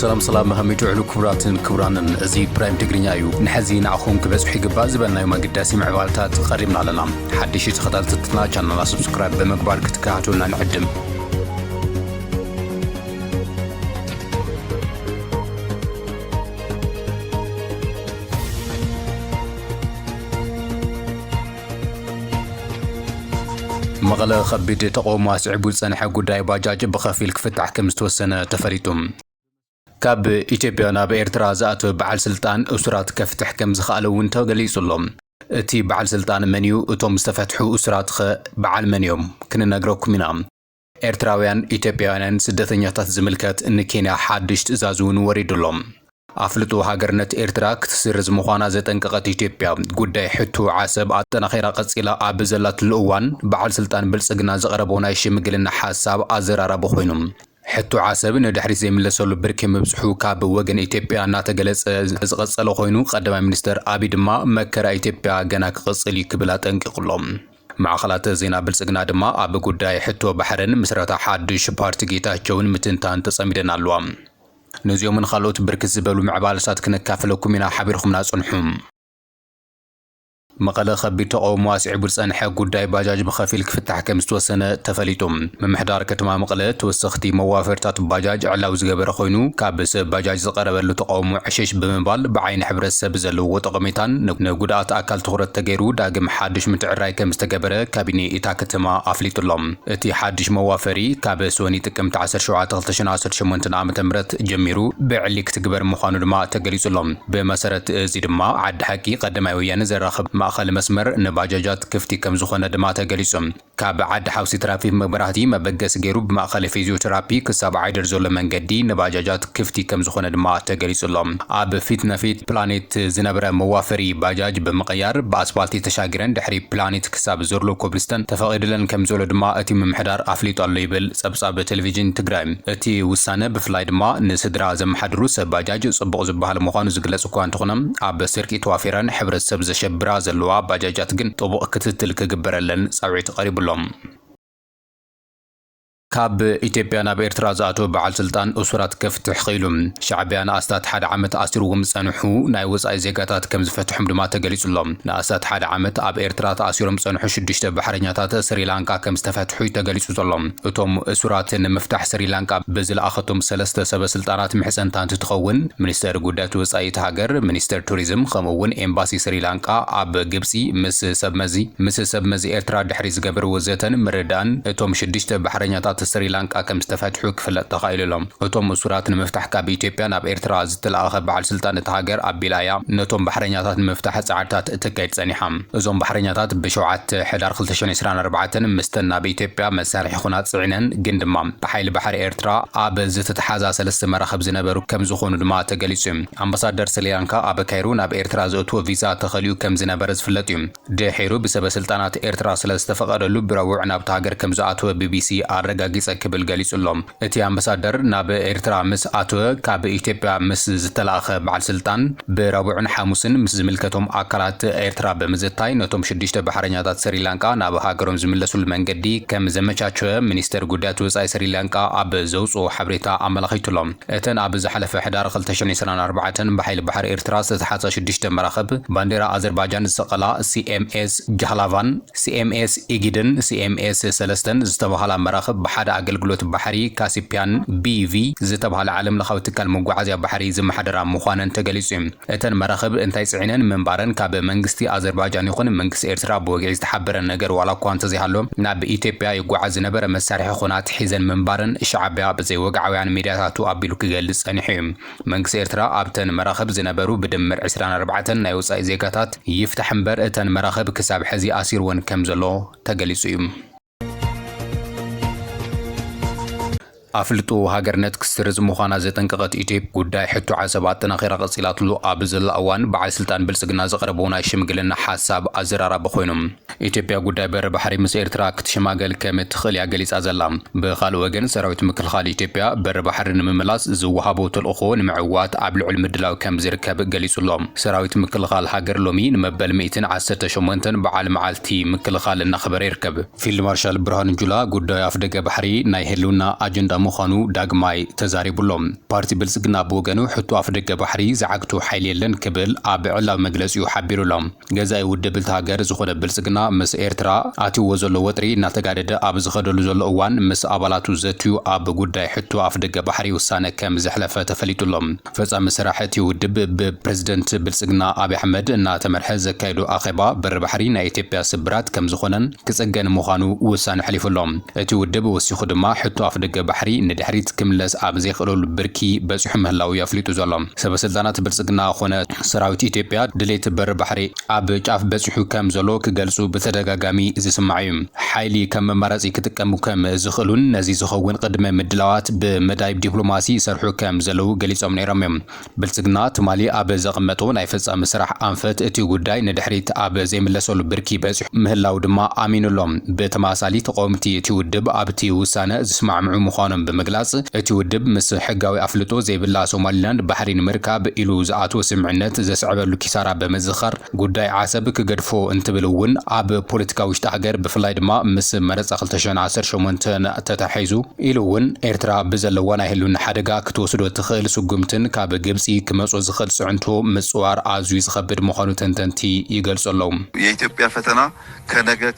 ሰላም መሐመድ ዕሉ ክብራንን እዚ ፕራይም ትግርኛ እዩ ንሐዚን አኹም ክበጽሑ ይግባእ ዝበልናዮ መግዳሲ ምዕባልታት ቀሪብና ኣለና ሓድሽ ተኸታተልትና ቻናልና ሰብስክራይብ በመግባር ክትከታተሉና ንዕድም مغلا خبيت تقوم واسعبو صنح ጉዳይ ባጃጅ بخفيل ክፍታሕ ከም ዝተወሰነ ተፈሪጡም ካብ ኢትዮጵያና በኤርትራ ዘኣተወ በዓል ስልጣን እስራት ከፍትሕ ከም ዝኽኣለ እውን ተገሊጹሎም እቲ በዓል ስልጣን መንዩ እቶም ዝተፈትሑ እስራት በዓል መንዮም ክንነግረኩም ኢና ኤርትራውያን ኢትዮጵያውያን ስደተኛታት ዝምልከት ንኬንያ ሓድሽ ትእዛዝ እውን ወሪድሎም አፍልጡ ሀገርነት ኤርትራ ክትስርዝ ምዃና ዘጠንቀቀት ኢትዮጵያ ጉዳይ ሕቱ ዓሰብ አጠናኺራ ቀጺላ ኣብ ዘላትሉ እዋን በዓል ስልጣን ብልጽግና ዘቀረበው ናይ ሽምግልና ሓሳብ ኣዘራራቢ ኮይኑም ሕቱ ዓሰብ ንድሕሪት ዘይምለሰሉ ብርኪ ምብጽሑ ካብ ወገን ኢትዮጵያ እናተገለጸ ዝቀጸለ ኮይኑ ቀዳማይ ሚኒስተር አብይ ድማ መከራ ኢትዮጵያ ገና ክቅጽል ይክብላ ጠንቂቁሎም ማዕኸላት ዜና ብልጽግና ድማ ኣብ ጉዳይ ሕቱ ባሕርን ምስረታ ሓድሽ ፓርቲ ጌታቸውን ምትንታን ተጸሚደን ኣለዋ نزيوم من خلوت بركز زبالو معبالسات كنكافلكم من حبيركم ناصنحوم مقاله خبير تقوم واسع برصنح ጉዳይ ባጃጅ بخفيل ክፍታሕ ከም ዝተወሰነ ተፈሊጦም መምሕዳር ከተማ መቀለ ተወሰኽቲ መዋፈርታት ባጃጅ ዕላው ዝገበረ ኮይኑ ካብ ሰብ ባጃጅ ዝቀረበሉ ተቃውሞ ዕሸሽ ብምባል ብዓይን ሕብረተሰብ ዘለዎ ጠቀሜታን ንጉዳት አካል ትኩረት ተገይሩ ዳግም ሓድሽ ምትዕራይ ከም ዝተገበረ ካቢኔ ኢታ ከተማ አፍሊጡሎም እቲ ሓድሽ መዋፈሪ ካብ ሶኒ ጥቅምት 17 2018 ዓ.ም ጀሚሩ ብዕሊ ክትግበር ምዃኑ ድማ ተገሊጹሎም በመሰረት እዚ ድማ ዓዲ ሓቂ ቀዳማይ ወያነ ዘራኸብ ማእኸል መስመር ንባጃጃት ክፍቲ ከም ዝኾነ ድማ ተገሊጹም ካብ ዓዲ ሓውሲ ትራፊክ መብራህቲ መበገስ ገይሩ ብማእኸል ፊዚዮቴራፒ ክሳብ ዓይደር ዘሎ መንገዲ ንባጃጃት ክፍቲ ከም ዝኾነ ድማ ተገሊጹሎም ኣብ ፊት ነፊት ፕላኔት ዝነበረ መዋፈሪ ባጃጅ ብምቕያር ብኣስፋልቲ ተሻጊረን ድሕሪ ፕላኔት ክሳብ ዘሎ ኮብልስተን ተፈቒድለን ከም ዘሎ ድማ እቲ ምምሕዳር ኣፍሊጡ ኣሎ ይብል ጸብጻብ ቴሌቪዥን ትግራይ እቲ ውሳነ ብፍላይ ድማ ንስድራ ዘመሓድሩ ሰብ ባጃጅ ጽቡቕ ዝበሃል ምዃኑ ዝግለጽ እኳ እንተኾነ ኣብ ስርቂ ተዋፊረን ሕብረተሰብ ዘሸብራ ዘለዋ ባጃጃት ግን ጥቡቕ ክትትል ክግበረለን ጻውዒት ቀሪብሎም ካብ ኢትዮጵያ ናብ ኤርትራ ዘኣተወ በዓል ስልጣን እስራት ከፍትሕ ኺኢሎም ሻዕብያ ንኣስታት ሓደ ዓመት ኣሲሮም ጸንሑ ናይ ወጻኢ ዜጋታት ከም ዝፈትሖም ድማ ተገሊጹሎም ንኣስታት ሓደ ዓመት ኣብ ኤርትራ ተኣሲሮም ጸንሑ 6 ባሕረኛታት ስሪላንካ ከም ዝተፈትሑ ተገሊጹ ዘሎም እቶም እስራት ንምፍታሕ ስሪላንካ ብዝለኣኸቶም 3 ሰበስልጣናት ምሕጸንታ እንትትኸውን ሚኒስተር ጉዳያት ወጻኢ ሃገር ሚኒስተር ቱሪዝም ከምኡውን ኤምባሲ ስሪላንካ ኣብ ግብጺ ምስ ሰብ መዚ ኤርትራ ድሕሪ ዝገበርዎ ዘተን ምርዳእን እቶም 6 ባሕረኛታት ስሪላንካ ከም ዝተፈትሑ ክፍለጥ ተኻኢሎም እቶም እስራት ንምፍታሕ ካብ ኢትዮጵያ ናብ ኤርትራ ዝተለኣኸ በዓል ስልጣን እቲ ሃገር ኣቢላያ ነቶም ባሕረኛታት ንምፍታሕ ጻዕርታት እትካየድ ጸኒሖም እዞም ባሕረኛታት ብ7 ሕዳር 2024 ምስተን ናብ ኢትዮጵያ መሳርሒ ኩናት ጽዒነን ግን ድማ ብሓይሊ ባሕሪ ኤርትራ ኣብ ዝተተሓዛ 3 መራኸብ ዝነበሩ ከም ዝኾኑ ድማ ተገሊጹ ኣምባሳደር ስሪላንካ ኣብ ካይሮ ናብ ኤርትራ ዘእትዎ ቪዛ ተኸልዩ ከም ዝነበረ ዝፍለጥ እዩ ድሒሩ ብሰበስልጣናት ኤርትራ ስለ ዝተፈቐደሉ ብረቡዕ ናብቲ ሃገር ከም ዝኣተወ ቢቢሲ ኣረጋጊ ክብል ገሊጹሎም እቲ ኣምባሳደር ናብ ኤርትራ ምስ ኣተወ ካብ ኢትዮጵያ ምስ ዝተለኣኸ በዓል ስልጣን ብረቡዕን ሓሙስን ምስ ዝምልከቶም ኣካላት ኤርትራ ብምዝታይ ነቶም 6 ባሕረኛታት ስሪላንካ ናብ ሃገሮም ዝምለሱሉ መንገዲ ከም ዘመቻቸወ ሚኒስተር ጉዳያት ወጻኢ ስሪላንካ ኣብ ዘውፅኦ ሓበሬታ ኣመላኺቱሎም እተን ኣብ ዝሓለፈ ሕዳር 2024 ብሓይሊ ባሕሪ ኤርትራ ዝተሓጸ 6 መራኸብ ባንዴራ ኣዘርባይጃን ዝሰቐላ ሲኤምኤስ ጃህላቫን ሲኤምኤስ ኢጊድን ሲኤምኤስ ሰለስተን ዝተባሃላ መራኸብ ሓደ አገልግሎት ባሕሪ ካሲፒያን ቢቪ ዝተባሃለ ዓለም ለኻዊ ትካል መጓዓዝያ ባሕሪ ዝመሓደራ ምዃነን ተገሊጹ እተን መራኸብ እንታይ ጽዒነን ምንባረን ካብ መንግስቲ ኣዘርባይጃን ይኹን መንግስቲ ኤርትራ ብወግዒ ዝተሓበረ ነገር ዋላ እኳ እንተዘይሃሎ ናብ ኢትዮጵያ ይጓዓዝ ዝነበረ መሳርሒ ኩናት ሒዘን ምንባረን ሻዕብያ ብዘይ ወግዓውያን ሚድያታቱ ኣቢሉ ክገልጽ ጸኒሑ እዩ መንግስቲ ኤርትራ ኣብተን መራኸብ ዝነበሩ ብድምር 24 ናይ ወጻኢ ዜጋታት ይፍታሕ እምበር እተን መራኸብ ክሳብ ሕዚ ኣሲርወን ከም ዘሎ ተገሊጹ እዩ አፍልጡ ሀገርነት ክስርዝ ምዃና ዘጠንቀቀት ኢትዮጵያ ጉዳይ ሕቱ ዓሰብ አጠናኺራ ቀጺላትሉ ኣብ ዘላ እዋን በዓል ስልጣን ብልጽግና ዘቀረበው ናይ ሽምግልና ሓሳብ ኣዘራራቢ ኮይኖም ኢትዮጵያ ጉዳይ በር ባሕሪ ምስ ኤርትራ ክትሽማገል ከም ትኽእል ገሊጻ ዘላ ብኻልእ ወገን ሰራዊት ምክልኻል ኢትዮጵያ በር ባሕሪ ንምምላስ ዝወሃቦ ተልእኾ ንምዕዋት ኣብ ልዑል ምድላው ከም ዝርከብ ገሊጹሎም ሰራዊት ምክልኻል ሃገር ሎሚ ንመበል 118 በዓል መዓልቲ ምክልኻል እናኸበረ ይርከብ ፊልድ ማርሻል ብርሃኑ ጁላ ጉዳይ ኣፍደገ ባሕሪ ናይ ህልውና ኣጀንዳ ምዃኑ ዳግማይ ተዛሪቡሎም ፓርቲ ብልጽግና ብወገኑ ሕቶ ኣፍደገ ባሕሪ ዝዓግቱ ሓይሊ የለን ክብል ኣብ ዕላዊ መግለጺኡ ሓቢሩሎም ገዛኢ ውድብ ሃገር ዝኾነ ብልጽግና ምስ ኤርትራ ኣትይዎ ዘሎ ወጥሪ እናተጋደደ ኣብ ዝኸደሉ ዘሎ እዋን ምስ ኣባላቱ ዘትዩ ኣብ ጉዳይ ሕቶ ኣፍደገ ባሕሪ ውሳነ ከም ዘሕለፈ ተፈሊጡሎም ፈጻሚ ስራሕቲ ውድብ ብፕሬዝደንት ብልጽግና ኣብይ ኣሕመድ እናተመርሐ ዘካይዱ ኣኼባ በሪ ባሕሪ ናይ ኢትዮጵያ ስብራት ከም ዝኾነን ክጽገን ምዃኑ ውሳነ ሕሊፉሎም እቲ ውድብ ወሲኹ ድማ ሕቶ ኣፍደገ ባሕሪ ንድሕሪት ክምለስ ኣብ ዘይኽእለሉ ብርኪ በፂሑ ምህላው የፍሊጡ ዘሎም ሰበስልጣናት ብልጽግና ኾነ ሰራዊት ኢትዮጵያ ድሌት በሪ ባሕሪ ኣብ ጫፍ በፂሑ ከም ዘሎ ክገልጹ በተደጋጋሚ ዝስማዕ እዩ ሓይሊ ከም መማረጺ ክጥቀሙ ከም ዝኽእሉን ነዚ ዝኸውን ቅድመ ምድላዋት ብመዳይ ዲፕሎማሲ ይሰርሑ ከም ዘለው ገሊጾም ነይሮም እዮም ብልጽግና ትማሊ ኣብ ዘቐመጡ ናይ ፈጻሚ ስራሕ ኣንፈት እቲ ጉዳይ ንድሕሪት ኣብ ዘይምለሰሉ ብርኪ በፂሑ ምህላው ድማ ኣሚኑሎም ብተማሳሊ ተቃውምቲ እቲ ውድብ ኣብቲ ውሳነ ዝስማዕምዑ ምዃኖም ብምግላጽ እቲ ውድብ ምስ ሕጋዊ ኣፍልጦ ዘይብላ ሶማሊላንድ ባሕሪ ንምርካብ ኢሉ ዝኣትወ ስምዕነት ዘስዕበሉ ኪሳራ በመዝኻር ጉዳይ ዓሰብ ክገድፎ እንትብል እውን ኣብ ፖለቲካ ውሽጢ ሃገር ብፍላይ ድማ ምስ መረጻ 2018 ተታሒዙ ኢሉ እውን ኤርትራ ብዘለዋ ናይ ህልውና ሓደጋ ክትወስዶ ትኽእል ስጉምትን ካብ ግብጺ ክመጾ ዝኽእል ጽዕንቶ ምጽዋር ኣዝዩ ዝኸብድ ምዃኑ ተንተንቲ ይገልጹ ኣለዉ የኢትዮጵያ ፈተና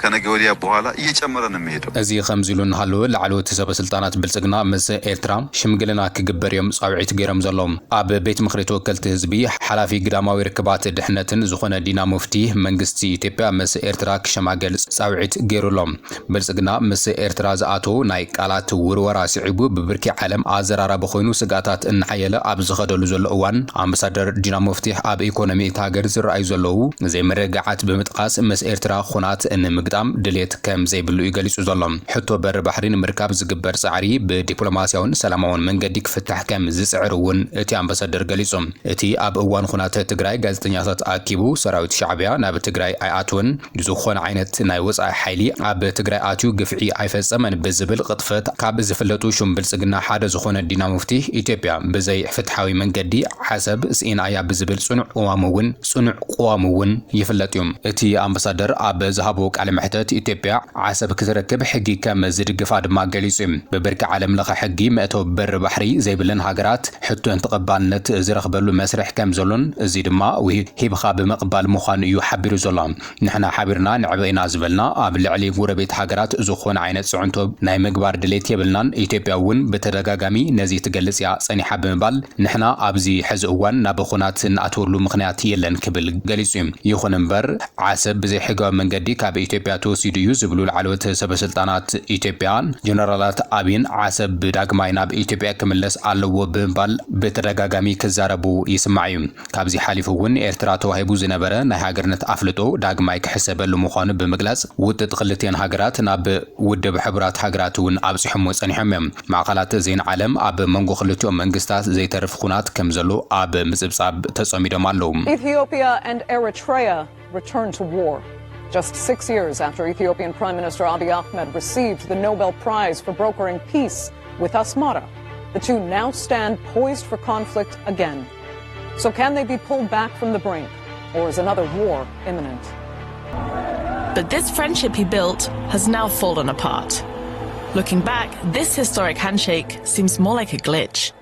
ከነገ ወዲያ በኋላ እየጨመረ ነው የሚሄደው እዚ ከምዚ ኢሉ እናሃለወ ላዕለዎት ሰበስልጣናት ብልጽግና ምስ ኤርትራ ሽምግልና ክግበር እዮም ጻውዒት ገይሮም ዘሎም ኣብ ቤት ምክሪ ተወከልቲ ህዝቢ ሓላፊ ግዳማዊ ርክባት ድሕነትን ዝኾነ ዲና ሙፍቲ መንግስቲ ኢትዮጵያ ምስ ኤርትራ ክሸማገል ጻውዒት ገይሩሎም ብልጽግና ምስ ኤርትራ ዝኣተው ናይ ቃላት ውርወራ ስዒቡ ብብርኪ ዓለም ኣዘራራቢ ኮይኑ ስጋታት እንሓየለ ኣብ ዝኸደሉ ዘሎ እዋን ኣምባሳደር ዲና ሙፍቲ ኣብ ኢኮኖሚ እቲ ሃገር ዝረኣዩ ዘለዉ ዘይመረጋዓት ብምጥቃስ ምስ ኤርትራ ኩናት ንምግጣም ድሌት ከም ዘይብሉ ይገልጹ ዘሎም ሕቶ በሪ ባሕሪ ንምርካብ ዝግበር ጻዕሪ ብዲፕሎማስያውን ሰላማውን መንገዲ ክፍታሕ ከም ዝጽዕር እውን እቲ ኣምባሳደር ገሊጾም እቲ ኣብ እዋን ኩናት ትግራይ ጋዜጠኛታት ኣኪቡ ሰራዊት ሻዕብያ ናብ ትግራይ ኣይኣትወን ዝኾነ ዓይነት ናይ ወጻኢ ሓይሊ ኣብ ትግራይ ኣትዩ ግፍዒ ኣይፈጸመን ብዝብል ቅጥፈት ካብ ዝፍለጡ ሹም ብልጽግና ሓደ ዝኾነ ዲና ሙፍቲ ኢትዮጵያ ብዘይ ፍትሓዊ መንገዲ ዓሰብ ስኢናያ ብዝብል ጽኑዕ ቁዋም እውን ይፍለጥ እዩ እቲ ኣምባሳደር ኣብ ዝሃቦ ቃለ መሕተት ኢትዮጵያ ዓሰብ ክትረክብ ሕጊ ከም ዝድግፋ ድማ ገሊጹ በብርኪ ዓለም ለኸ ሕጊ መእተው በሪ ባሕሪ ዘይብለን ሃገራት ሕቶን ተቐባልነት ዝረኽበሉ መስርሕ ከም ዘሎን እዚ ድማ ሂብኻ ብምቕባል ምዃኑ እዩ ሓቢሩ ዘሎ ንሕና ሓቢርና ንዕበይና ዝበልና ኣብ ልዕሊ ጎረቤት ሃገራት ዝኾነ ዓይነት ጽዕንቶ ናይ ምግባር ድሌት የብልናን ኢትዮጵያ እውን በተደጋጋሚ ነዚ ትገልጽ እያ ጸኒሓ ብምባል ንሕና ኣብዚ ሕዚ እዋን ናብ ኩናት ንኣትወሉ ምኽንያት የለን ክብል ገሊጹ ይኹን እምበር ዓሰብ ብዘይ ሕጋዊ መንገዲ ካብ ኢትዮጵያ ተወሲዱ እዩ ዝብሉ ላዕለዎት ሰበስልጣናት ኢትዮጵያን ጀነራላት ኣብይን ዓሰብ ዳግማይ ናብ ኢትዮጵያ ክምለስ ኣለዎ ብምባል በተደጋጋሚ ክዛረቡ ይስማዕ እዩ ካብዚ ሓሊፉ እውን ኤርትራ ተዋሂቡ ዝነበረ ናይ ሃገርነት ኣፍልጦ ዳግማይ ክሕሰበሉ ምዃኑ ብምግላጽ ውጥጥ ክልቲአን ሃገራት ናብ ውድብ ሕብራት ሃገራት እውን ኣብጽሖም ጸኒሖም እዮም ማዕኸላት ዜና ዓለም ኣብ መንጎ ክልቲኦም መንግስታት ዘይተርፍ ኩናት ከም ዘሎ ኣብ ምጽብጻብ ተጸሚዶም ኣለዉ Ethiopia and Eritrea return to war. Just 6 years after Ethiopian Prime Minister Abiy Ahmed received the Nobel Prize for brokering peace with Asmara, the two now stand poised for conflict again. So can they be pulled back from the brink, or is another war imminent? But this friendship he built has now fallen apart. Looking back, this historic handshake seems more like a glitch.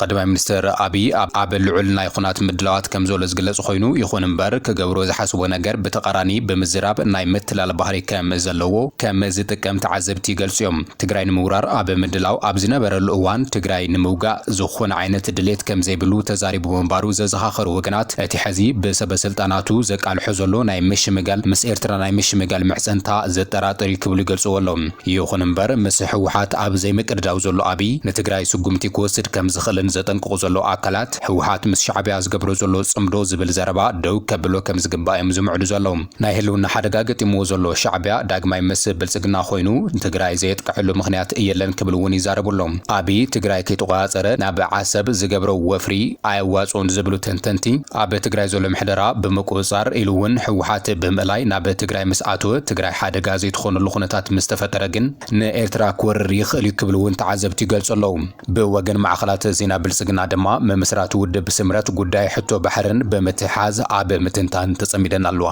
ቀዳማይ ሚኒስትር አብይ ኣብ ልዑል ናይ ኩናት ምድላዋት ከም ዘሎ ዝግለጽ ኮይኑ ይኹን እምበር ክገብሮ ዝሓስቦ ነገር ብተቃራኒ ብምዝራብ ናይ ምትላል ባህሪ ከም ዘለዎ ከም ዝጥቀም ተዓዘብቲ ይገልጹም ትግራይ ንምውራር ኣብ ምድላው ኣብ ዝነበረሉ እዋን ትግራይ ንምውጋእ ዝኾነ ዓይነት ድሌት ከም ዘይብሉ ተዛሪቡ ምንባሩ ዘዘኻኸሩ ወገናት እቲ ሕዚ ብሰበስልጣናቱ ዘቃልሖ ዘሎ ናይ ምሽምጋል ምስ ኤርትራ ናይ ምሽምጋል ምሕጸንታ ዘጠራጥር ክብሉ ይገልጹ ኣሎም ይኹን እምበር ምስ ህወሓት ኣብ ዘይምቅድዳው ዘሎ አብይ ንትግራይ ስጉምቲ ክወስድ ከም ዝኽእል ዘጠንቅቁ ዘሎ አካላት ህወሓት ምስ ሻዕብያ ዝገብሮ ዘሎ ጽምዶ ዝብል ዘረባ ደው ከብሎ ከም ዝግባኦም ዝምዕዱ ዘሎም ናይ ህልውና ሓደጋ ገጢምዎ ዘሎ ሻዕብያ ዳግማይ ምስ ብልጽግና ኮይኑ ትግራይ ዘየጥቅዕሉ ምኽንያት እየለን ክብል እውን ይዛረቡሎም አብይ ትግራይ ከይተቆጻጸረ ናብ ዓሰብ ዝገብሮ ወፍሪ ኣይዋጾን ዝብሉ ተንተንቲ ኣብ ትግራይ ዘሎ ምሕደራ ብምቁጻር ኢሉ እውን ህወሓት ብምእላይ ናብ ትግራይ ምስ ኣተወ ትግራይ ሓደጋ ዘይትኾነሉ ኩነታት ምስ ተፈጠረ ግን ንኤርትራ ክወርር ይኽእል ክብል እውን ተዓዘብቲ ይገልጹ ብወገን ማዕኸላት ዜና ብልጽግና ድማ መመስራቱ ውድብ ስምረት ጉዳይ ሕቶ ባሕርን በምትሓዝ ኣብ ምትንታን ተጸሚደን ኣለዋ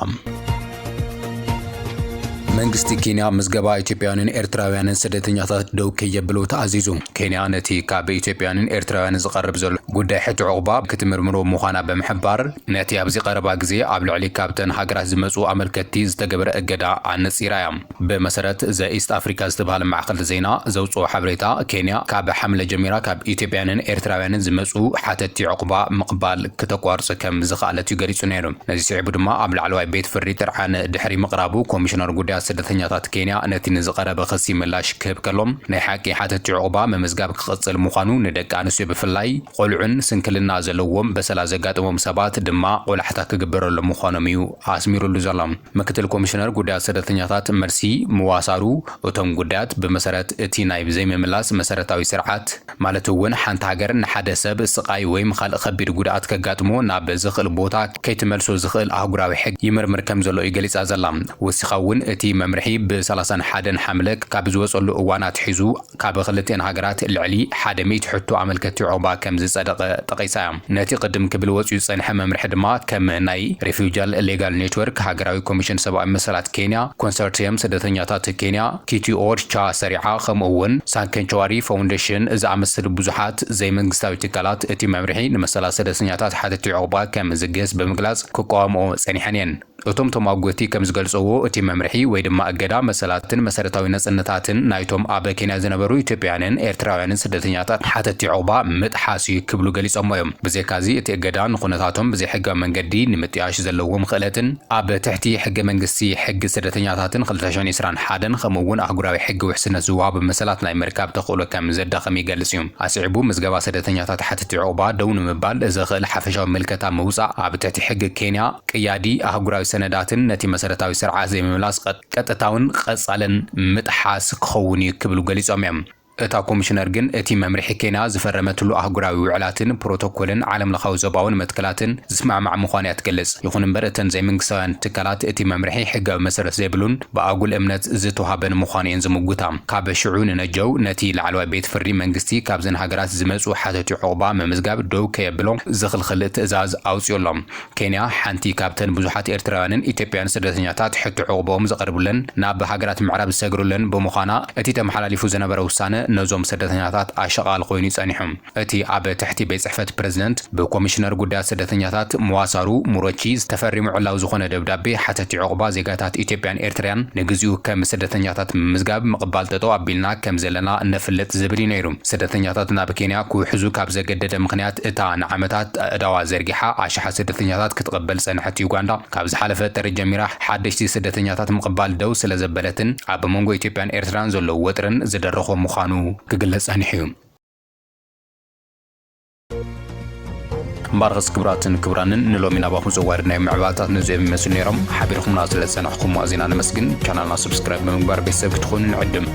መንግስቲ ኬንያ ምዝገባ ኢትዮጵያውያንን ኤርትራውያንን ስደተኛታት ደው ከየብሎ ተአዚዙ ኬንያ ነቲ ካብ ኢትዮጵያውያንን ኤርትራውያንን ዝቀርብ ዘሎ ጉዳይ ሕጂ ዕቁባ ክትምርምሮ ምዃና በመሕባር ነቲ ኣብዚ ቀረባ ግዜ ኣብ ልዕሊ ካብተን ሃገራት ዝመጹ ኣመልከቲ ዝተገበረ እገዳ ኣነጺራ እያ ብመሰረት ዘ ኢስት አፍሪካ ዝተባሃለ ማዕከል ዜና ዘውፅኦ ሓበሬታ ኬንያ ካብ ሓምለ ጀሚራ ካብ ኢትዮጵያውያንን ኤርትራውያንን ዝመጹ ሓተቲ ዕቁባ ምቕባል ከተቋርጽ ከም ዝኽኣለት ገሊጹ ነይሩ ነዚ ስዒቡ ድማ ኣብ ላዕለዋይ ቤት ፍርዲ ጥርዓን ድሕሪ ምቕራቡ ኮሚሽነር ጉዳይ ስደተኛታት ኬንያ ነቲ ንዝቀረበ ክሲ ምላሽ ክህብ ከሎም ናይ ሓቂ ሓተቲ ዕቁባ መመዝጋብ ክቅጽል ምዃኑ ንደቂ ኣንስትዮ ብፍላይ ቆልዑን ስንክልና ዘለዎም በሰላ ዘጋጥሞም ሰባት ድማ ቆላሕታ ክግበረሉ ምዃኖም እዩ ኣስሚሩሉ ዘሎ ምክትል ኮሚሽነር ጉዳይ ስደተኛታት መርሲ ምዋሳሩ እቶም ጉዳያት ብመሰረት እቲ ናይ ዘይምምላስ መሰረታዊ ስርዓት ማለት እውን ሓንቲ ሃገር ንሓደ ሰብ ስቃይ ወይ ካልእ ከቢድ ጉዳት ከጋጥሞ ናብ ዝኽእል ቦታ ከይትመልሶ ዝኽእል ኣህጉራዊ ሕግ ይምርምር ከም ዘሎ ይገልጻ ዘላ ወሲኻውን እቲ መምርሒ ብ31 ሓምለ ካብ ዝወጸሉ እዋናት ሒዙ ካብ ክልተን ሃገራት ልዕሊ 100 ሕቶ ኣመልከቲ ዕቁባ ከም ዝጸደቀ ጠቂሳ ነቲ ቅድም ክብል ወጽኡ ጸንሐ መምርሒ ድማ ከም ናይ ሪፊውጃል ሌጋል ኔትወርክ ሃገራዊ ኮሚሽን ሰብኣዊ መሰላት ኬንያ ኮንሶርቲየም ስደተኛታት ኬንያ ኪቲኦርቻ ሰሪዓ ከምኡውን ሳንከንቸዋሪ ፋውንዴሽን ዝኣመሰሉ ብዙሓት ዘይመንግስታዊ ትካላት እቲ መምርሒ ንመሰላት ስደተኛታት ሓተቲ ዕቁባ ከም ዝገስ ብምግላጽ ክቃወምኦ ጸኒሐን እየን እቶም ተማጎቲ ከም ዝገልጽዎ እቲ መምርሒ ወይ ድማ እገዳ መሰላትን መሰረታዊ ነጽነታትን ናይቶም ኣብ ኬንያ ዝነበሩ ኢትዮጵያውያንን ኤርትራውያንን ስደተኛታት ሓተቲ ዕቁባ ምጥሓስ ክብሉ ገሊጾም እዮም ብዘይካዚ እቲ እገዳ ንኹነታቶም ብዘይሕጋዊ መንገዲ ንምጥያሽ ዘለዎም ክእለትን ኣብ ትሕቲ ሕገ መንግስቲ ሕጊ ስደተኛታትን 2021 ከምኡውን ኣህጉራዊ ሕጊ ውሕስነት ዝወሃብ መሰላት ናይ ምርካብ ተኽእሎ ከም ዘዳኸም ይገልጽ እዩ ኣስዒቡ ምዝገባ ስደተኛታት ሓተቲ ዕቁባ ደው ንምባል ዘኽእል ሓፈሻዊ ምልከታ ምውፃእ ኣብ ትሕቲ ሕጊ ኬንያ ቅያዲ ኣህጉራዊ ሰነዳትን ነቲ መሰረታዊ ስርዓት ዘይምምላስ ቀጥታውን ቀጻለን ምጥሓስ ክኸውን ይክብሉ ገሊጾም እዮም እታ ኮሚሽነር ግን እቲ መምርሒ ኬንያ ዝፈረመትሉ ኣህጉራዊ ውዕላትን ፕሮቶኮልን ዓለም ለኻዊ ዞባውን መትከላትን ዝስማዕማዕ ምዃኑ ትገልጽ ይኹን እምበር እተን ዘይመንግስታውያን ትካላት እቲ መምርሒ ሕጋዊ መሰረት ዘይብሉን ብኣጉል እምነት ዝተዋሃበን ምዃኑ እየን ዝምጉታ ካብ ሽዑ ንነጀው ነቲ ላዕለዋይ ቤት ፍርዲ መንግስቲ ካብዘን ሃገራት ዝመጹ ሓተቲ ዕቁባ መምዝጋብ ደው ከየብሎም ዝኽልኽል ትእዛዝ ኣውፅዮሎም ኬንያ ሓንቲ ካብተን ብዙሓት ኤርትራውያንን ኢትዮጵያውያን ስደተኛታት ሕቶ ዕቁቦም ዘቐርቡለን ናብ ሃገራት ምዕራብ ዝሰግሩለን ብምዃና እቲ ተመሓላሊፉ ዝነበረ ውሳነ ነዞም ስደተኛታት ኣሸቓል ኮይኑ ጸኒሖም እቲ ኣብ ትሕቲ ቤት ጽሕፈት ፕሬዝደንት ብኮሚሽነር ጉዳያት ስደተኛታት ምዋሳሩ ሙሮቺ ዝተፈሪሙ ዕላው ዝኾነ ደብዳቤ ሓተቲ ዕቁባ ዜጋታት ኢትዮጵያን ኤርትራያን ንግዚኡ ከም ስደተኛታት ምዝጋብ ምቕባል ጠጠው ኣቢልና ከም ዘለና ነፍልጥ ዝብል ነይሩ ስደተኛታት ናብ ኬንያ ክውሕዙ ካብ ዘገደደ ምኽንያት እታ ንዓመታት ዕዳዋ ዘርጊሓ ኣሽሓ ስደተኛታት ክትቕበል ጸንሐት ዩጋንዳ ካብ ዝሓለፈ ጥሪ ጀሚራ ሓደሽቲ ስደተኛታት ምቕባል ደው ስለ ዘበለትን ኣብ መንጎ ኢትዮጵያን ኤርትራን ዘሎ ወጥርን ዝደረኾ ምዃኑ ክግለጽ ጸኒሑ مبارغس كبراتن كبرانن نلومي ناباهم زوارد نايم عبادات نزيب مسل نيرم حبيركم نازل لسانحكم وازينا نمسجن كانالنا سبسكرايب بمقبار بيسابك تخونن عدم